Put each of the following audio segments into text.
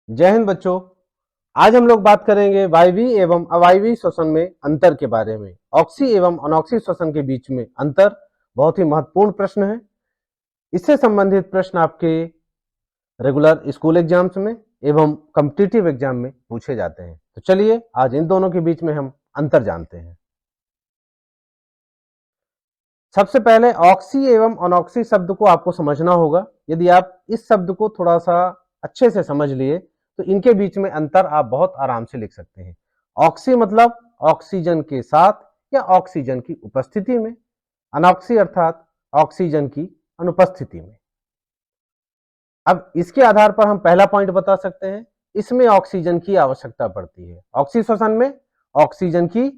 जय हिंद बच्चों। आज हम लोग बात करेंगे वायवीय एवं अवायवीय श्वसन में अंतर के बारे में। ऑक्सी एवं अनॉक्सी श्वसन के बीच में अंतर बहुत ही महत्वपूर्ण प्रश्न है। इससे संबंधित प्रश्न आपके रेगुलर स्कूल एग्जाम्स में एवं कॉम्पिटिटिव एग्जाम में पूछे जाते हैं। तो चलिए आज इन दोनों के बीच में हम अंतर जानते हैं। सबसे पहले ऑक्सी एवं अनॉक्सी शब्द को आपको समझना होगा। यदि आप इस शब्द को थोड़ा सा अच्छे से समझ लिए तो इनके बीच में अंतर आप बहुत आराम से लिख सकते हैं। ऑक्सी मतलब ऑक्सीजन के साथ या ऑक्सीजन की उपस्थिति में, अनॉक्सी अर्थात ऑक्सीजन की अनुपस्थिति में। अब इसके आधार पर हम पहला पॉइंट बता सकते हैं, इसमें ऑक्सीजन की आवश्यकता पड़ती है। ऑक्सी श्वसन में ऑक्सीजन की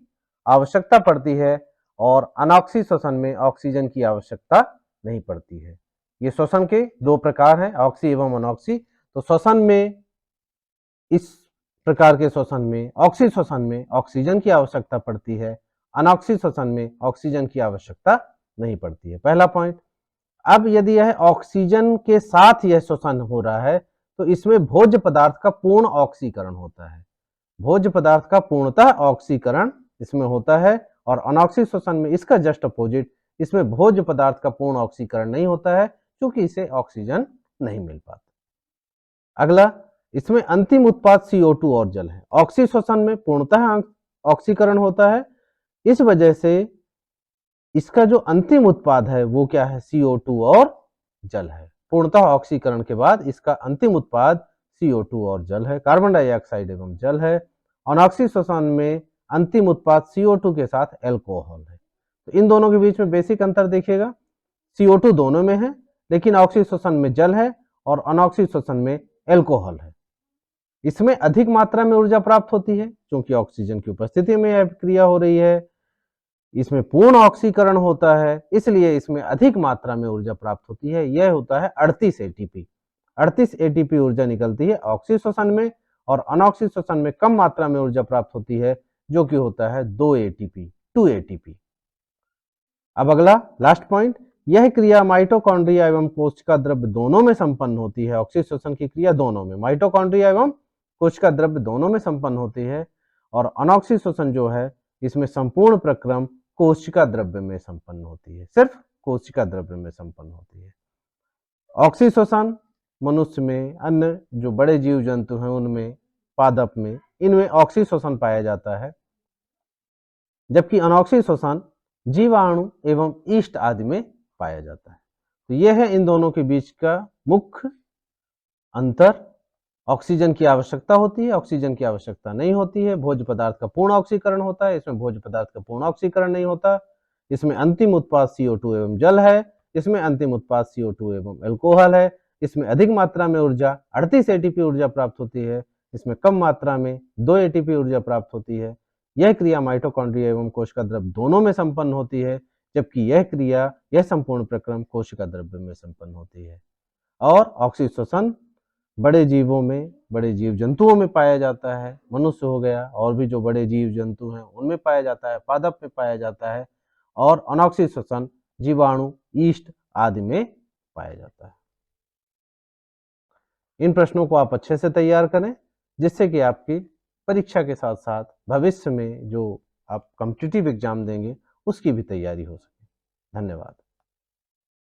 आवश्यकता पड़ती है और अनॉक्सी श्वसन में ऑक्सीजन की आवश्यकता नहीं पड़ती है। ये श्वसन के दो प्रकार हैं, ऑक्सी एवं अनॉक्सी। तो श्वसन में, इस प्रकार के श्वसन में, ऑक्सी श्वसन में ऑक्सीजन की आवश्यकता पड़ती है, अनॉक्सी श्वसन में ऑक्सीजन की आवश्यकता नहीं पड़ती है। पहला पॉइंट। अब यदि यह ऑक्सीजन के साथ यह श्वसन हो रहा है तो इसमें भोज्य पदार्थ का पूर्ण ऑक्सीकरण होता है। भोज्य पदार्थ का पूर्णतः ऑक्सीकरण इसमें होता है और अनॉक्सी श्वसन में इसका जस्ट अपोजिट, इसमें भोज्य पदार्थ का पूर्ण ऑक्सीकरण नहीं होता है क्योंकि इसे ऑक्सीजन नहीं मिल पाता। अगला, इसमें अंतिम उत्पाद CO2 और जल है। ऑक्सी श्वसन में पूर्णतः ऑक्सीकरण होता है, इस वजह से इसका जो अंतिम उत्पाद है वो क्या है, CO2 और जल है। पूर्णतः ऑक्सीकरण के बाद इसका अंतिम उत्पाद CO2 और जल है, कार्बन डाइऑक्साइड एवं जल है। अनॉक्सी श्वसन में अंतिम उत्पाद CO2 के साथ एल्कोहल है। तो इन दोनों के बीच में बेसिक अंतर देखिएगा, CO2 दोनों में है लेकिन ऑक्सी श्वसन में जल है और अनॉक्सी श्वसन में एल्कोहल है। इसमें अधिक मात्रा में ऊर्जा प्राप्त होती है क्योंकि ऑक्सीजन की उपस्थिति में यह क्रिया हो रही है। इसमें पूर्ण ऑक्सीकरण होता है, इसलिए इसमें अधिक मात्रा में ऊर्जा प्राप्त होती है। यह होता है 38 एटीपी। 38 एटीपी ऊर्जा निकलती है ऑक्सी श्वसन में और अनॉक्सी श्वसन में कम मात्रा में ऊर्जा प्राप्त होती है जो कि होता है 2 एटीपी, 2 एटीपी। अब अगला लास्ट पॉइंट, यह क्रिया माइटोकॉन्ड्रिया एवं कोशिका द्रव्य दोनों में संपन्न होती है। ऑक्सी श्वसन की क्रिया दोनों में, माइटोकॉन्ड्रिया एवं कोशिका द्रव्य दोनों में संपन्न होती है और अनॉक्सी श्वसन जो है इसमें संपूर्ण प्रक्रम कोशिका द्रव्य में संपन्न होती है, सिर्फ कोशिका द्रव्य में संपन्न होती है। ऑक्सी श्वसन मनुष्य में, अन्य जो बड़े जीव जंतु हैं उनमें, पादप में, इनमें ऑक्सी श्वसन पाया जाता है, जबकि अनॉक्सी श्वसन जीवाणु एवं ईस्ट आदि में पाया जाता है। तो यह है इन दोनों के बीच का मुख्य अंतर। ऑक्सीजन की आवश्यकता होती है, ऑक्सीजन की आवश्यकता नहीं होती है। भोज्य पदार्थ का पूर्ण ऑक्सीकरण होता है, इसमें भोज्य पदार्थ का पूर्ण ऑक्सीकरण नहीं होता। इसमें अंतिम उत्पाद CO2 एवं जल है, इसमें अंतिम उत्पाद CO2 एवं एल्कोहल है। इसमें अधिक मात्रा में ऊर्जा 38 एटीपी ऊर्जा प्राप्त होती है, इसमें कम मात्रा में 2 एटीपी ऊर्जा प्राप्त होती है। यह क्रिया माइटोकॉन्ड्रिया एवं कोशिका द्रव्य दोनों में संपन्न होती है, जबकि यह क्रिया, यह संपूर्ण प्रक्रम कोशिका द्रव्य में संपन्न होती है। और ऑक्सी श्वसन बड़े जीवों में, बड़े जीव जंतुओं में पाया जाता है, मनुष्य हो गया और भी जो बड़े जीव जंतु हैं उनमें पाया जाता है, पादप में पाया जाता है, और अनॉक्सी श्वसन जीवाणु, ईस्ट आदि में पाया जाता है। इन प्रश्नों को आप अच्छे से तैयार करें जिससे कि आपकी परीक्षा के साथ साथ भविष्य में जो आप कॉम्पिटिटिव एग्जाम देंगे उसकी भी तैयारी हो सके। धन्यवाद।